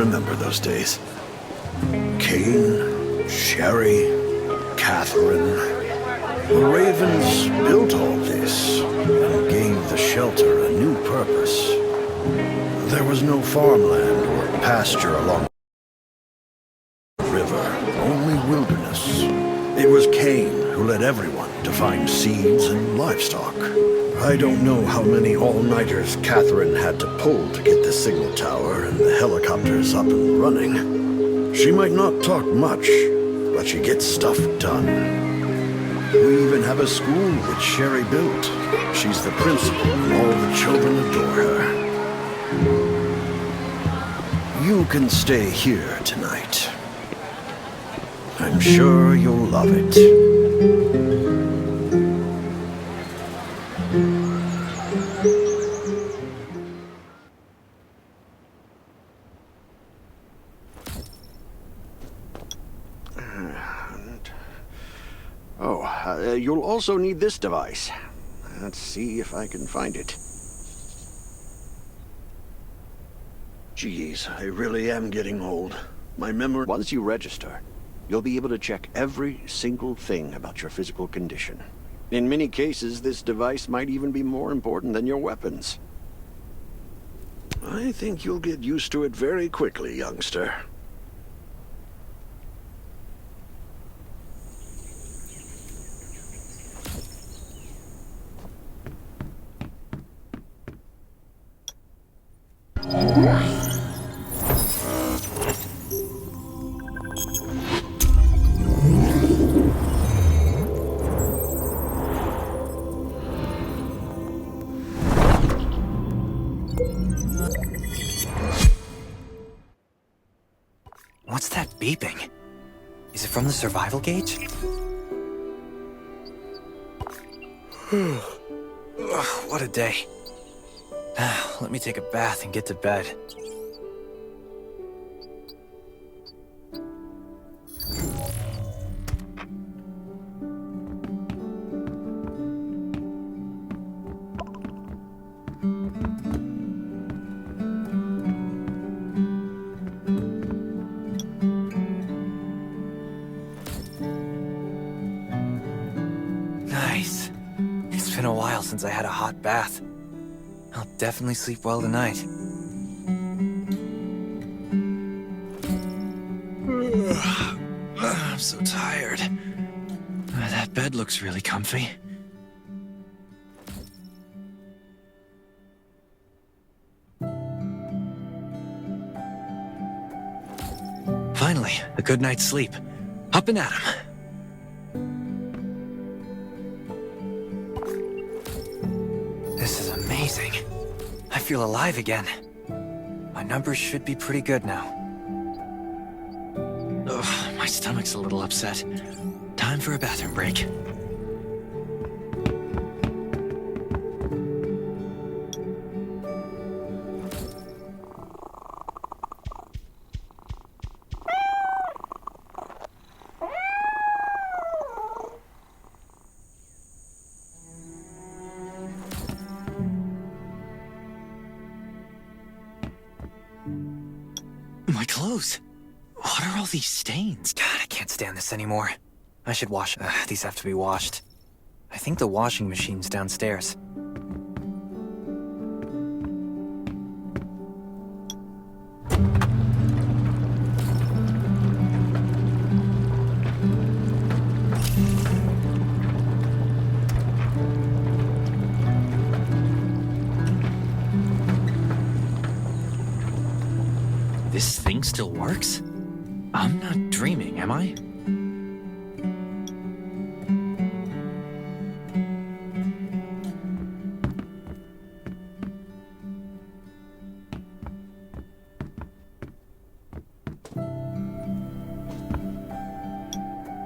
remember those days. Kane, Sherry, Catherine. The Ravens built all this and gave the shelter a new purpose. There was no farmland or pasture along the river, only wilderness. It was Kane who led everyone to find seeds and livestock. I don't know how many all-nighters Catherine had to pull to get the signal tower and the helicopters up and running. She might not talk much, but she gets stuff done. We even have a school which Sherry built. She's the principal and all the children adore her. You can stay here tonight. I'm sure you'll love it. You'll also need this device. Let's see if I can find it. Geez, I really am getting old. My memory... Once you register, you'll be able to check every single thing about your physical condition. In many cases, this device might even be more important than your weapons. I think you'll get used to it very quickly, youngster. What's that beeping? Is it from the survival gauge? Ugh, what a day. Let me take a bath and get to bed. Nice. It's been a while since I had a hot bath. I'll definitely sleep well tonight. I'm so tired. That bed looks really comfy. Finally, a good night's sleep. Up and at 'em. This is amazing. I feel alive again. My numbers should be pretty good now. Ugh, my stomach's a little upset. Time for a bathroom break. My clothes. What are all these stains? God, I can't stand this anymore. I should wash... these have to be washed. I think the washing machine's downstairs. This thing still works? I'm not dreaming, am I?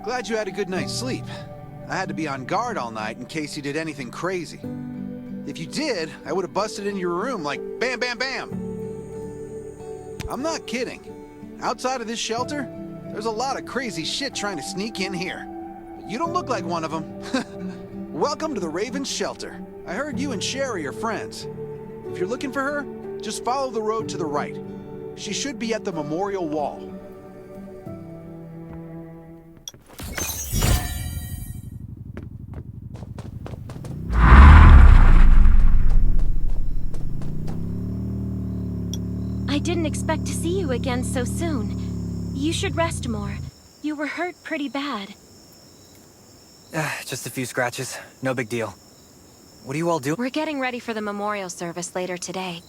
Glad you had a good night's sleep. I had to be on guard all night in case you did anything crazy. If you did, I would have busted in your room like bam, bam, bam. I'm not kidding. Outside of this shelter, there's a lot of crazy shit trying to sneak in here. But you don't look like one of them. Welcome to the Raven's shelter. I heard you and Sherry are friends. If you're looking for her, just follow the road to the right. She should be at the memorial wall. I didn't expect to see you again so soon. You should rest more. You were hurt pretty bad. Just a few scratches. No big deal. What are you all doing? We're getting ready for the memorial service later today.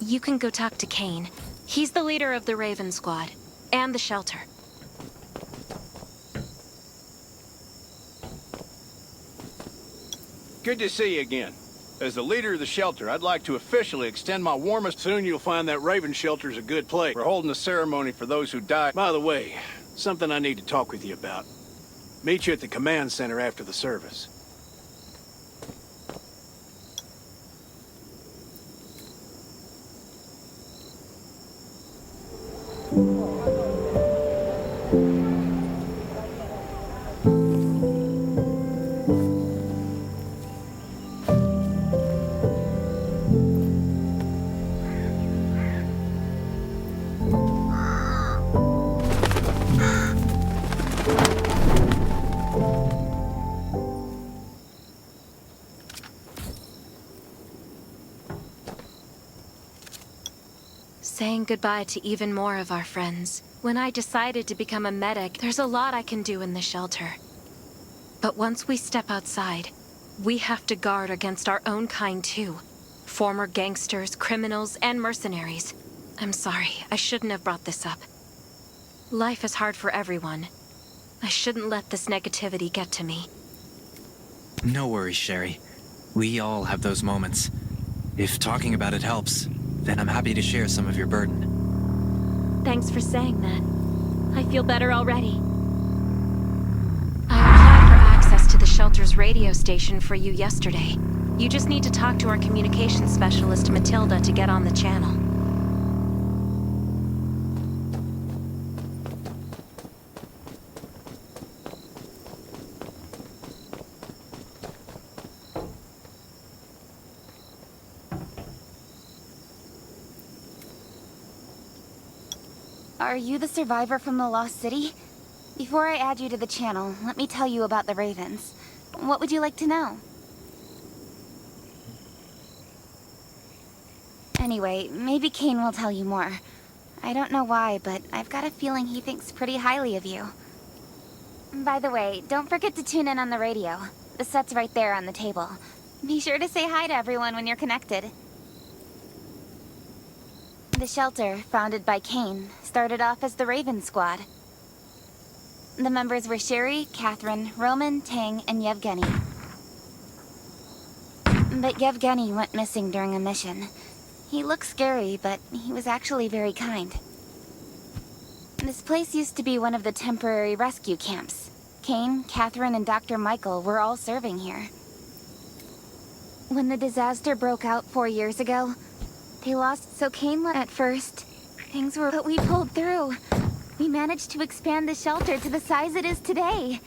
You can go talk to Kane. He's the leader of the Raven Squad. And the shelter. Good to see you again. As the leader of the shelter, I'd like to officially extend my warmest. Soon you'll find that Raven shelter's a good place. We're holding a ceremony for those who died. By the way, something I need to talk with you about. Meet you at the command center after the service. Saying goodbye to even more of our friends. When I decided to become a medic, there's a lot I can do in the shelter. But once we step outside, we have to guard against our own kind too. Former gangsters, criminals, and mercenaries. I'm sorry, I shouldn't have brought this up. Life is hard for everyone. I shouldn't let this negativity get to me. No worries, Sherry. We all have those moments. If talking about it helps, then I'm happy to share some of your burden. Thanks for saying that. I feel better already. I applied for access to the shelter's radio station for you yesterday. You just need to talk to our communications specialist, Matilda, to get on the channel. Are you the survivor from the Lost City? Before I add you to the channel, let me tell you about the Ravens. What would you like to know? Anyway, maybe Kane will tell you more. I don't know why, but I've got a feeling he thinks pretty highly of you. By the way, don't forget to tune in on the radio. The set's right there on the table. Be sure to say hi to everyone when you're connected. The shelter, founded by Kane, started off as the Raven Squad. The members were Sherry, Catherine, Roman, Tang, and Yevgeny. But Yevgeny went missing during a mission. He looked scary, but he was actually very kind. This place used to be one of the temporary rescue camps. Kane, Catherine, and Dr. Michael were all serving here. When the disaster broke out 4 years ago, they lost, so Kane left at first. Things were, but we pulled through. We managed to expand the shelter to the size it is today.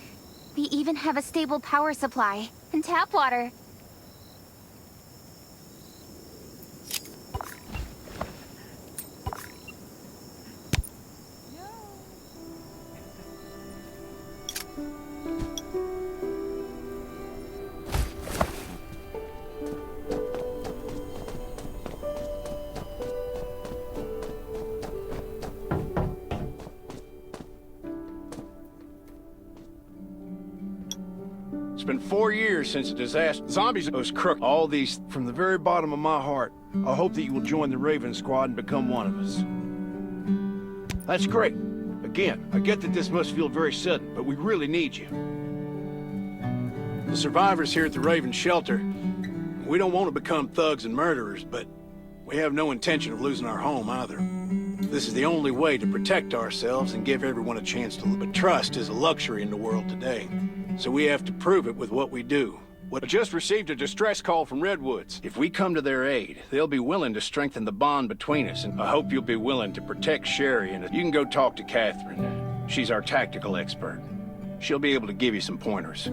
We even have a stable power supply and tap water. It's been 4 years since the disaster. Zombies was crook. All these, from the very bottom of my heart, I hope that you will join the Raven Squad and become one of us. That's great. Again, I get that this must feel very sudden, but we really need you. The survivors here at the Raven Shelter, we don't want to become thugs and murderers, but we have no intention of losing our home either. This is the only way to protect ourselves and give everyone a chance to live. But trust is a luxury in the world today. So we have to prove it with what we do. I just received a distress call from Redwoods. If we come to their aid, they'll be willing to strengthen the bond between us, and I hope you'll be willing to protect Sherry, and you can go talk to Catherine. She's our tactical expert. She'll be able to give you some pointers.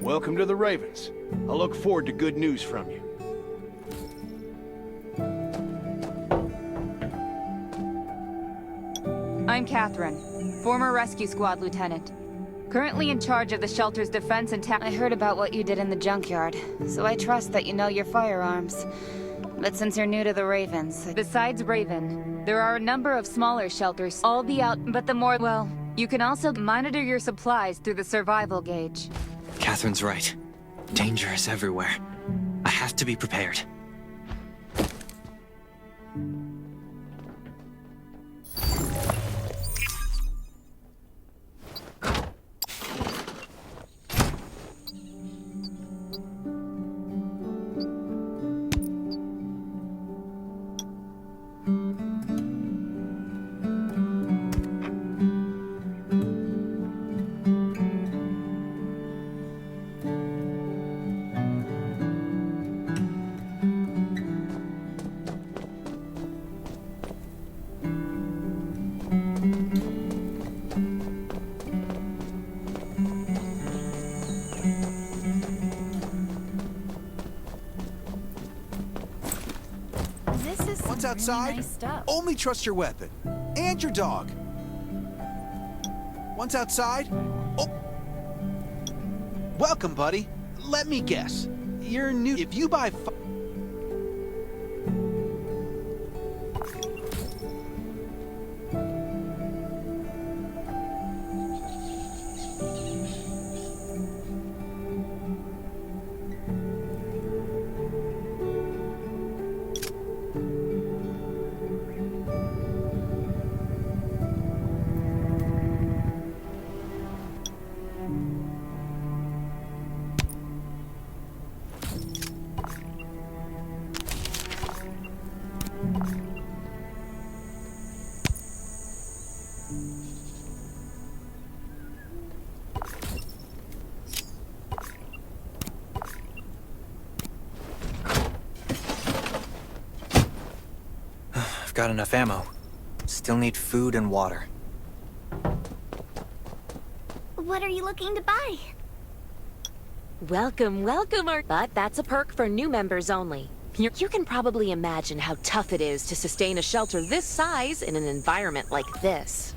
Welcome to the Ravens. I look forward to good news from you. I'm Catherine, former rescue squad lieutenant. Currently in charge of the shelter's defense and I heard about what you did in the junkyard, so I trust that you know your firearms. But since you're new to the Ravens... Besides Raven, there are a number of smaller shelters, all be out, but the more, well, you can also monitor your supplies through the survival gauge. Catherine's right. Danger is everywhere. I have to be prepared. Once outside, only trust your weapon. And your dog. Once outside... Oh! Welcome, buddy. Let me guess. You're new. If you buy... Got enough ammo. Still need food and water. What are you looking to buy? Welcome, welcome, but that's a perk for new members only. You can probably imagine how tough it is to sustain a shelter this size in an environment like this.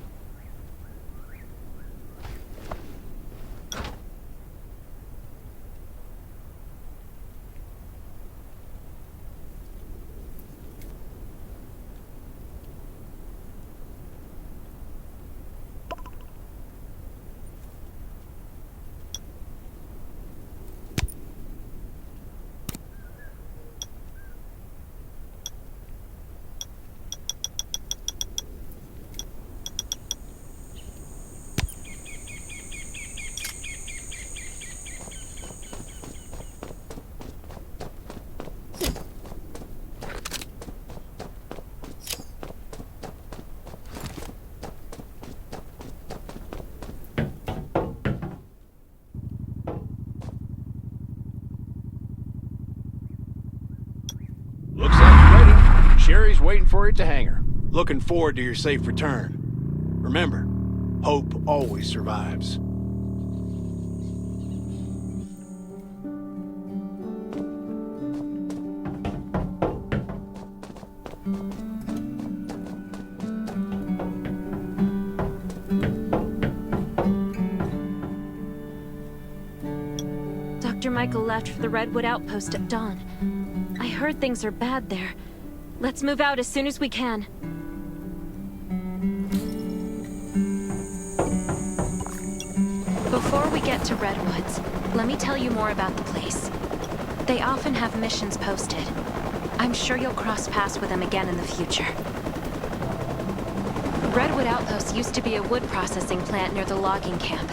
Looks like you're ready. Sherry's waiting for you at the hangar. Looking forward to your safe return. Remember, hope always survives. Dr. Michael left for the Redwood Outpost at dawn. I heard things are bad there. Let's move out as soon as we can. Before we get to Redwoods, let me tell you more about the place. They often have missions posted. I'm sure you'll cross paths with them again in the future. Redwood Outpost used to be a wood processing plant near the logging camp.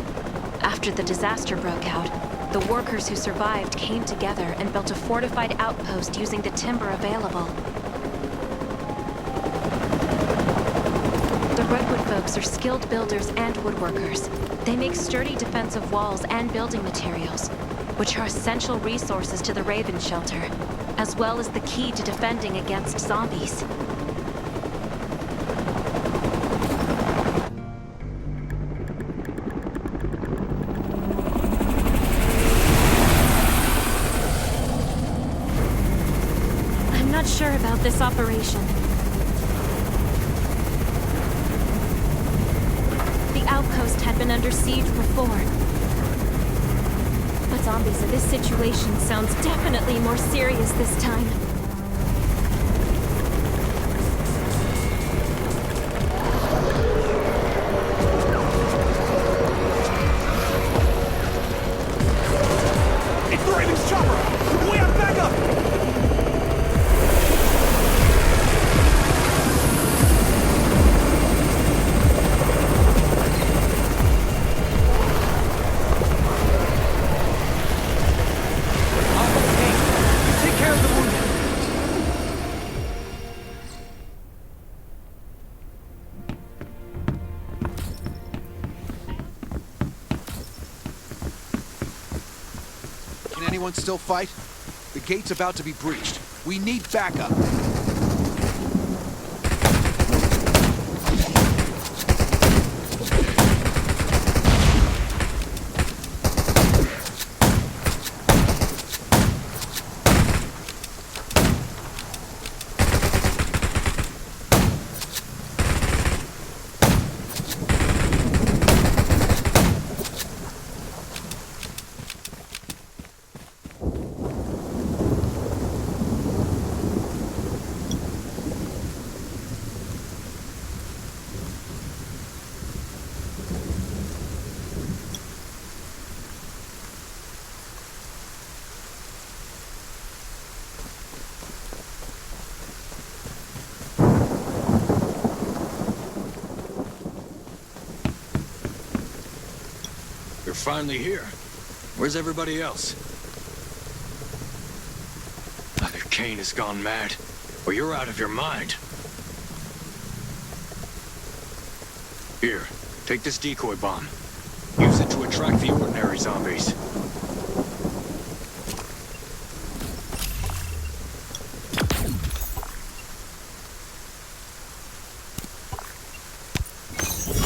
After the disaster broke out, the workers who survived came together and built a fortified outpost using the timber available. The Redwood folks are skilled builders and woodworkers. They make sturdy defensive walls and building materials, which are essential resources to the Raven shelter, as well as the key to defending against zombies. I'm not sure about this operation. been under siege before. But zombies in this situation sounds definitely more serious this time. It's the Raven's chopper! We have backup! Take care of the wounded. Can anyone still fight? The gate's about to be breached. We need backup. You're finally here. Where's everybody else? Either Kane has gone mad, or you're out of your mind. Here, take this decoy bomb. Use it to attract the ordinary zombies.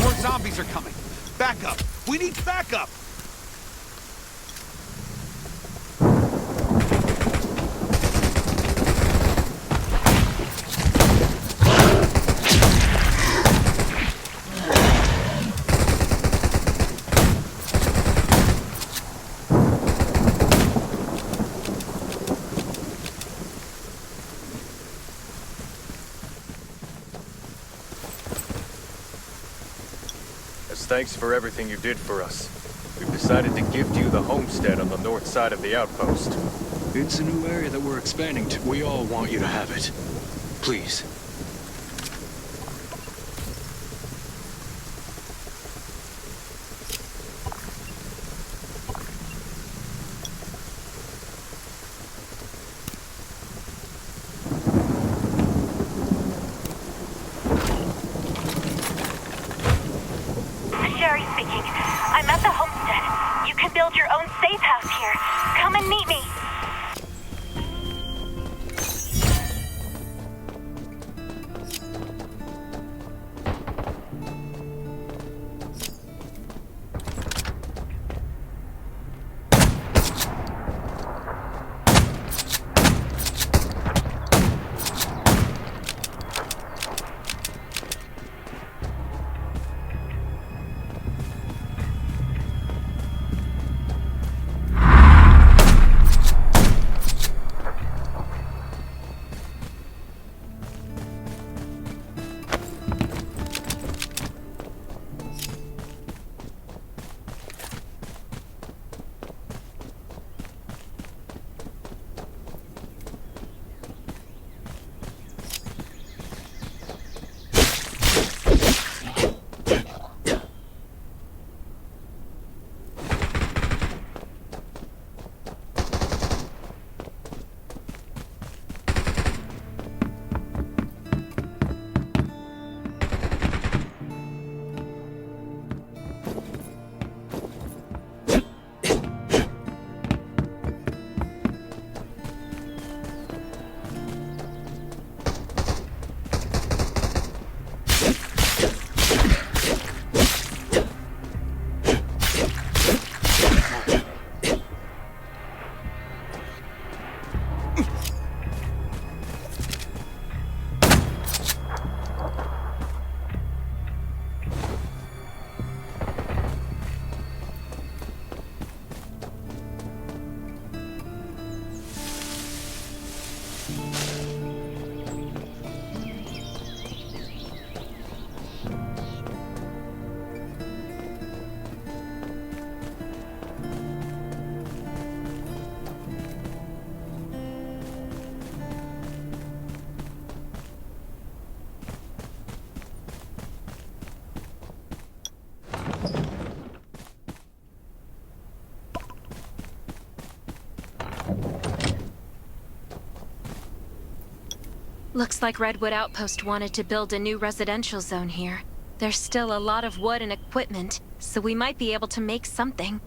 More zombies are coming. Backup! We need backup! As thanks for everything you did for us, we've decided to gift you the homestead on the north side of the outpost. It's a new area that we're expanding to. We all want you to have it. Please. Sherry speaking. I'm at the homestead. You can build your own safe house here. Come and meet me. Looks like Redwood Outpost wanted to build a new residential zone here. There's still a lot of wood and equipment, so we might be able to make something.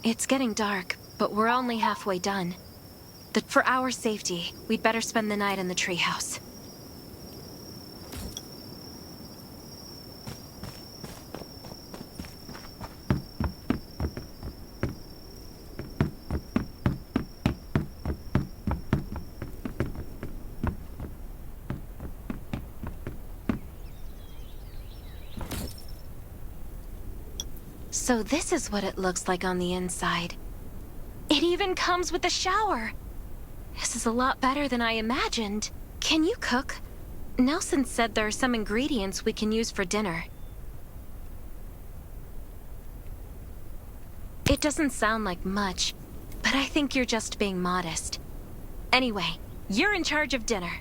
It's getting dark, but we're only halfway done. For our safety, we'd better spend the night in the treehouse. So this is what it looks like on the inside. It even comes with a shower! This is a lot better than I imagined. Can you cook? Nelson said there are some ingredients we can use for dinner. It doesn't sound like much, but I think you're just being modest. Anyway, you're in charge of dinner.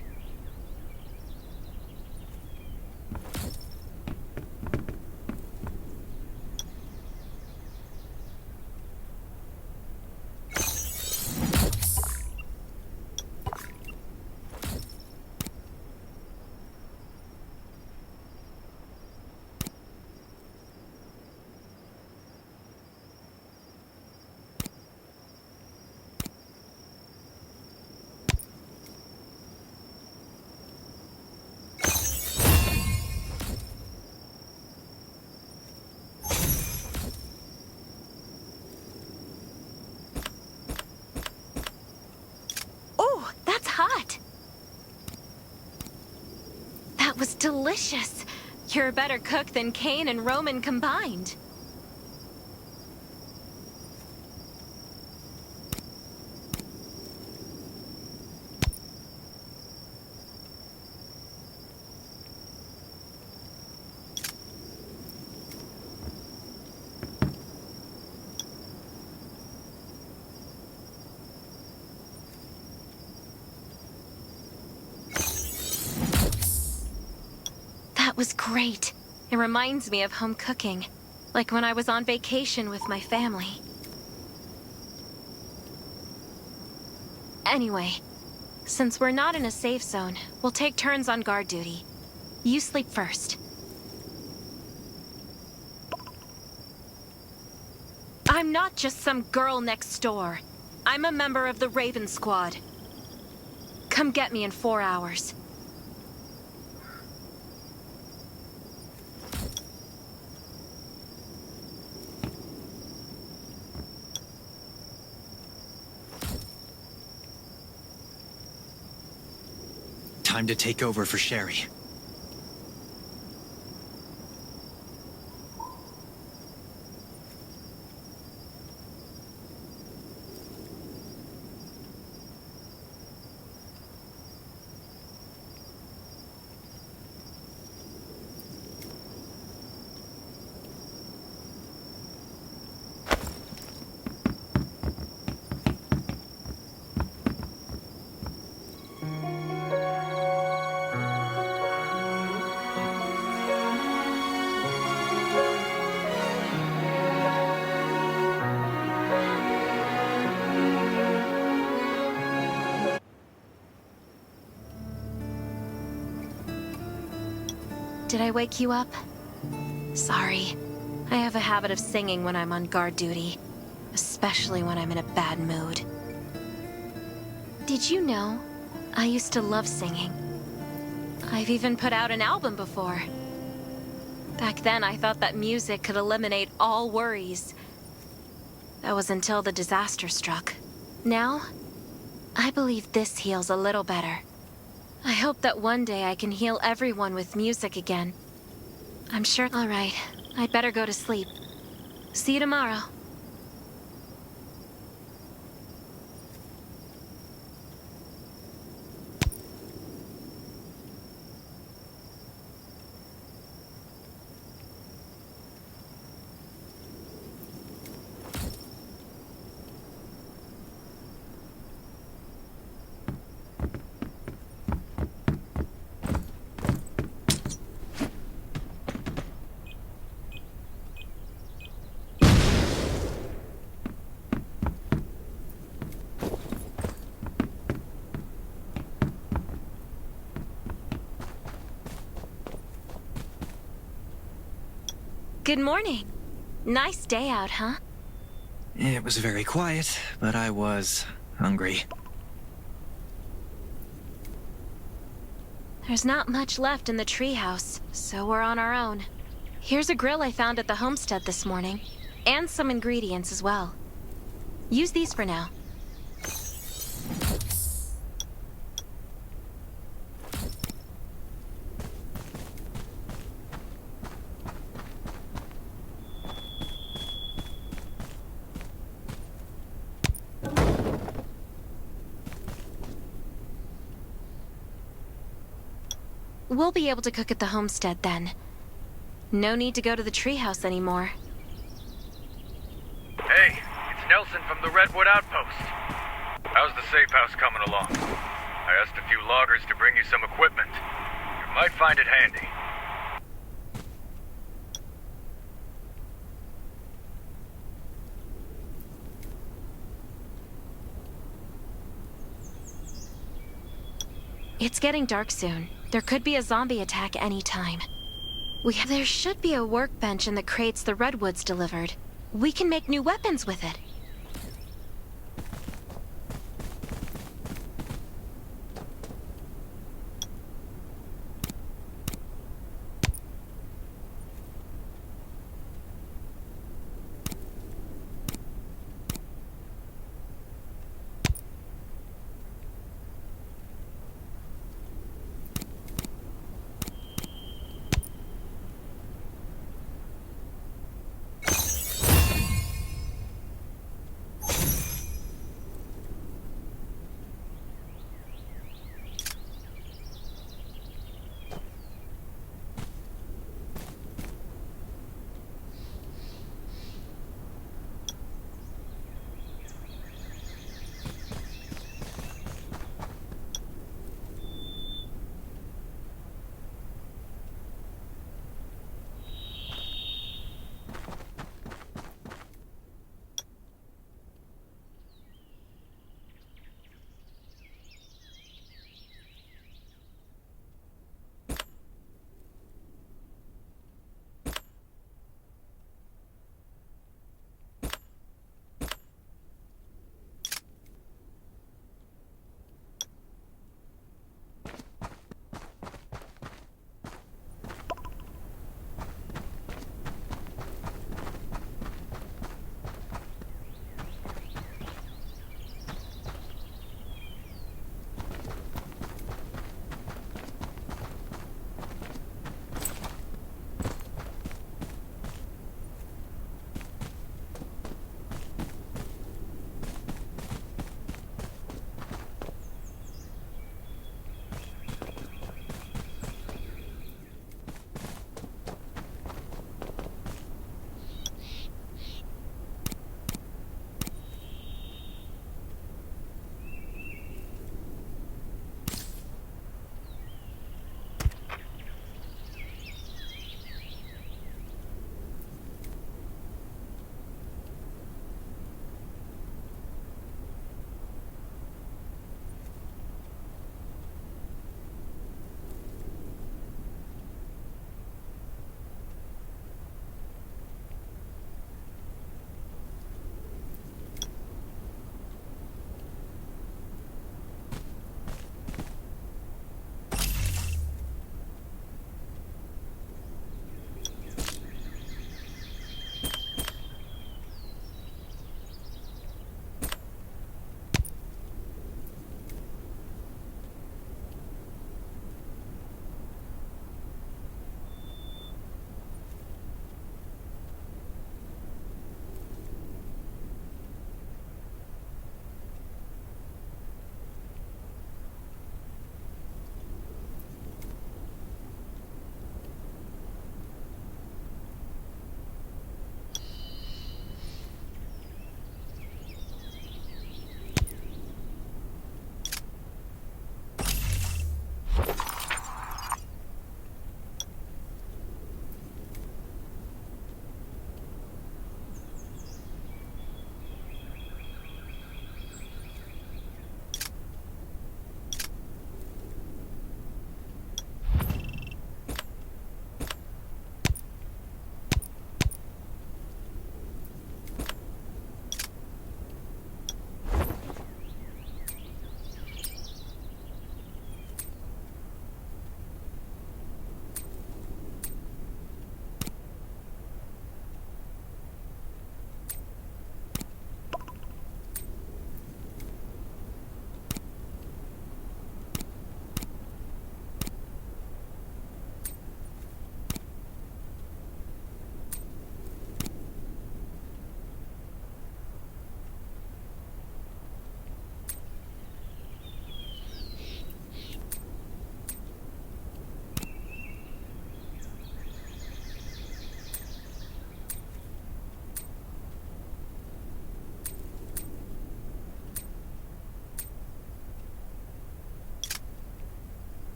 Hot. That was delicious. You're a better cook than Kane and Roman combined. Was great. It reminds me of home cooking, like when I was on vacation with my family. Anyway, since we're not in a safe zone, we'll take turns on guard duty. You sleep first. I'm not just some girl next door. I'm a member of the Raven Squad. Come get me in 4 hours. Time to take over for Sherry. Did I wake you up? Sorry. I have a habit of singing when I'm on guard duty, especially when I'm in a bad mood. Did you know? I used to love singing. I've even put out an album before. Back then, I thought that music could eliminate all worries. That was until the disaster struck. Now, I believe this heals a little better. I hope that one day I can heal everyone with music again. I'm sure... All right, I'd better go to sleep. See you tomorrow. Good morning. Nice day out, huh? It was very quiet, but I was hungry. There's not much left in the treehouse, so we're on our own. Here's a grill I found at the homestead this morning, and some ingredients as well. Use these for now. We'll be able to cook at the homestead then. No need to go to the treehouse anymore. Hey, it's Nelson from the Redwood Outpost. How's the safe house coming along? I asked a few loggers to bring you some equipment. You might find it handy. It's getting dark soon. There could be a zombie attack any time. There should be a workbench in the crates the Redwoods delivered. We can make new weapons with it.